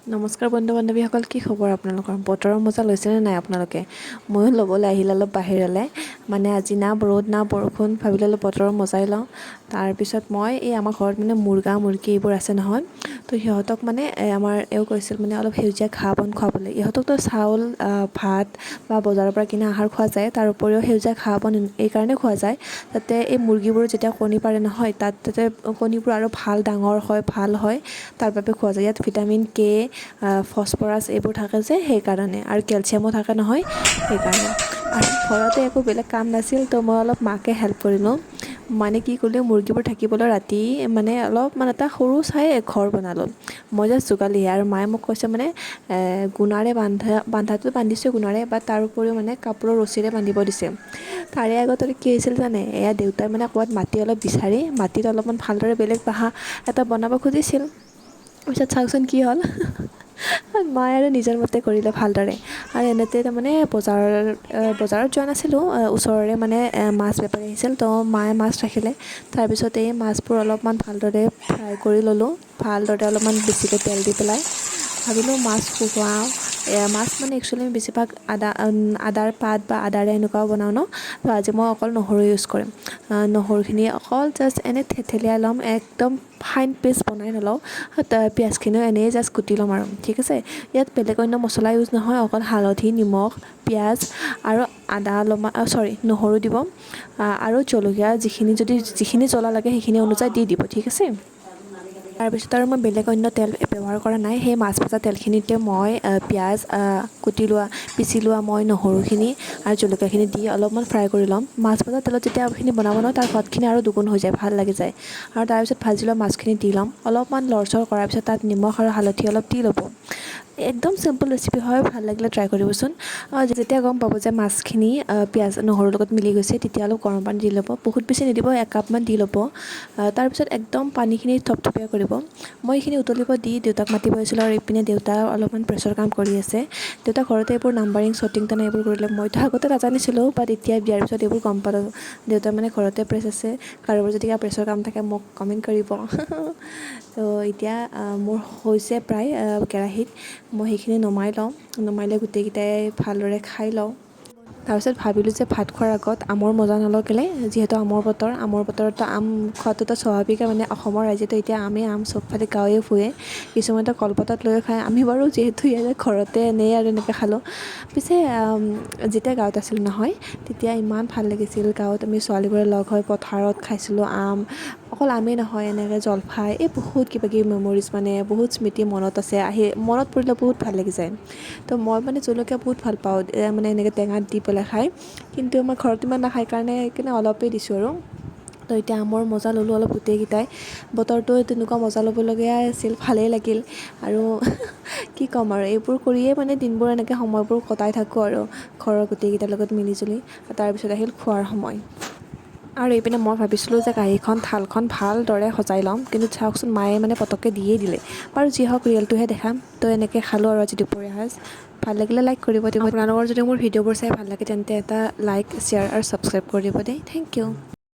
নমস্কাৰ বন্ধু বান্ধৱীসকল, কি খবৰ আপোনালোকৰ? বতৰৰ মজা লৈছেনে নাই আপোনালোকে? ময়ো ল'বলৈ আহিলোঁ অলপ বাহিৰলৈ। মানে আজি না ৰ'দ না বৰষুণ, ভাবিলোঁ অলপ বতৰৰ মজাই লওঁ। তাৰপিছত মই এই আমাৰ ঘৰত মানে মুৰ্গী এইবোৰ আছে নহয়, তো সিহঁতক মানে আমাৰ এওঁ কৈছিল মানে অলপ সেউজীয়া ঘাঁহ বন খুৱাবলৈ। ইহঁতকতো চাউল ভাত বা বজাৰৰ পৰা কিনা আহাৰ খোৱা যায়, তাৰ উপৰিও সেউজীয়া ঘাঁহ বন এইকাৰণে খোৱা যায় যাতে এই মুৰ্গীবোৰ যেতিয়া কণী পাৰে নহয়, যাতে কণীবোৰ আৰু ভাল ডাঙৰ হয়, ভাল হয়, তাৰ বাবে খোৱা যায়। ইয়াত ভিটামিন কে, ফছফৰাছ এইবোৰ থাকে যে সেইকাৰণে, আৰু কেলছিয়ামো থাকে নহয় সেইকাৰণে। আৰু ঘৰতে একো বেলেগ কাম নাছিল, তো মই অলপ মাকে হেল্প কৰিলোঁ। মানে কি কৰিলোঁ, মুৰ্গীবোৰ থাকিবলৈ ৰাতি মানে অলপমান এটা সৰু চাই ঘৰ বনালোঁ। মই জাষ্ট যোগালীহে, আৰু মায়ে মোক কৈছে মানে গুণাৰে বান্ধাটো বান্ধিছোঁ গুণাৰে, বা তাৰ উপৰিও মানে কাপোৰৰ ৰছীৰে বান্ধিব দিছে। তাৰে আগতে কি হৈছিল জানে, এয়া দেউতাই মানে ক'ৰবাত মাটি অলপ বিচাৰি মাটিত অলপমান ভালদৰে বেলেগ বাঁহ এটা বনাব খুজিছিল। পিছত চাওকচোন কি হ'ল, মায়ে আৰু নিজৰ মতে কৰিলে ভালদৰে। আৰু এনেতে তাৰমানে বজাৰত যোৱা নাছিলোঁ, ওচৰৰে মানে মাছ বেপাৰী আহিছিল, তো মায়ে মাছ ৰাখিলে। তাৰপিছত এই মাছবোৰ অলপমান ভালদৰে ফ্ৰাই কৰি ল'লোঁ, ভালদৰে অলপমান বেছিকৈ তেল দি পেলাই। ভাবিলোঁ মাছ শুকুৱাওঁ, মাছ মানে একচুৱেলি আমি বেছিভাগ আদাৰ পাত বা আদাৰে এনেকুৱাও বনাওঁ ন, তো আজি মই অকল নহৰু ইউজ কৰিম। নহৰুখিনি অকল জাষ্ট এনেই থেথেলিয়াই ল'ম, একদম ফাইন পেষ্ট বনাই নলওঁ। পিঁয়াজখিনিও এনেই জাষ্ট কুটি ল'ম আৰু, ঠিক আছে। ইয়াত বেলেগ অন্য মছলা ইউজ নহয়, অকল হালধি, নিমখ, পিঁয়াজ আৰু নহৰু দিব, আৰু জলকীয়া যিখিনি জ্বলা লাগে সেইখিনি অনুযায়ী দি দিব, ঠিক আছে। তাৰপিছত আৰু মই বেলেগ অন্য তেল ব্যৱহাৰ কৰা নাই। সেই মাছ ভজা তেলখিনিতে মই পিঁয়াজ পিচি লোৱা মই নহৰুখিনি আৰু জলকীয়াখিনি দি অলপমান ফ্ৰাই কৰি ল'ম। মাছ ভজা তেলত যেতিয়া এইখিনি বনাব নহয়, তাৰ সোৱাদখিনি আৰু দুগুণ হৈ যায়, ভাল লাগি যায়। আৰু তাৰপিছত ভাজি লোৱা মাছখিনি দি ল'ম, অলপমান লৰচৰ কৰাৰ পিছত তাত নিমখ আৰু হালধি অলপ দি ল'ব। একদম চিম্পল ৰেচিপি হয়, ভাল লাগিলে ট্ৰাই কৰিবচোন। যেতিয়া গম পাব যে মাছখিনি পিঁয়াজ নহৰুৰ লগত মিলি গৈছে, তেতিয়া অলপ গৰম পানী দি ল'ব, বহুত বেছি নিদিব, 1 কাপমান দি ল'ব। তাৰপিছত একদম পানীখিনি থপথপীয়া কৰিব। মই এইখিনি উতলিব দি দেউতাক মাতিব আহিছিলোঁ, আৰু ইপিনে দেউতা অলপমান প্ৰেছৰ কাম কৰি আছে। দেউতা ঘৰতে এইবোৰ নাম্বাৰিং, শ্বটিং তেনে এইবোৰ কৰিলে। মইতো আগতে নাজানিছিলোঁ, বাট এতিয়া বিয়াৰ পিছত এইবোৰ গম পালোঁ। দেউতা মানে ঘৰতে প্ৰেছ আছে, কাৰোবাৰ যদি কিবা প্ৰেছৰ কাম থাকে মোক কমেণ্ট কৰিব। তো এতিয়া মোৰ হৈছে প্ৰায় কেৰাহীত, মই সেইখিনি নমাই লওঁ, নমাই লৈ গোটেইকেইটাই ভালদৰে খাই লওঁ। তাৰপিছত ভাবিলোঁ যে ভাত খোৱাৰ আগত আমৰ মজা নলওঁ কেলৈ, যিহেতু আমৰ বতৰতো আম খোৱাটোতো স্বাভাৱিকে, মানে অসমৰ ৰাইজেতো এতিয়া আম চবফালে গাঁৱে ভূঞে, কিছুমানেতো কলপাতত লৈও খায়। আমি বাৰু যিহেতু ইয়াতে ঘৰতে এনেই আৰু এনেকৈ খালোঁ। পিছে যেতিয়া গাঁৱত আছিলোঁ নহয়, তেতিয়া ইমান ভাল লাগিছিল। গাঁৱত আমি ছোৱালীবোৰে লগ হৈ পথাৰত খাইছিলোঁ আম, অকল আমেই নহয়, এনেকৈ জলফাই, এই বহুত কিবাকিবি মেমৰিজ, মানে বহুত স্মৃতি মনত আছে, মনত পৰিলে বহুত ভাল লাগি যায়। তো মই মানে জলকীয়া বহুত ভাল পাওঁ, মানে এনেকৈ টেঙাত দি পেলাই খাই, কিন্তু আমাৰ ঘৰত ইমান নাখায় কাৰণে অলপেই দিছোঁ আৰু। তো এতিয়া আমৰ মজা ল'লোঁ অলপ গোটেইকেইটাই। বতৰটো তেনেকুৱা মজা ল'বলগীয়াই আছিল, ভালেই লাগিল। আৰু কি ক'ম আৰু, এইবোৰ কৰিয়ে মানে দিনবোৰ এনেকৈ সময়বোৰ কটাই থাকোঁ আৰু ঘৰৰ গোটেইকেইটাৰ লগত মিলিজুলি। তাৰপিছত আহিল খোৱাৰ সময়। আৰু এইপিনে মই ভাবিছিলোঁ যে কাঁহীখন থালখন ভালদৰে সজাই ল'ম, কিন্তু চাওকচোন মায়ে মানে পটককৈ দিয়েই দিলে। বাৰু যি হওক, ৰিয়েলটোহে দেখাম। তো এনেকৈ খালোঁ আৰু আজি দুপৰীয়া সাঁজ। ভাল লাগিলে লাইক কৰিব দিব। আপোনালোকৰ যদি মোৰ ভিডিঅ'বোৰ চাই ভাল লাগে, তেন্তে এটা লাইক, শ্বেয়াৰ আৰু ছাবস্ক্ৰাইব কৰি দিব দেই। Thank U.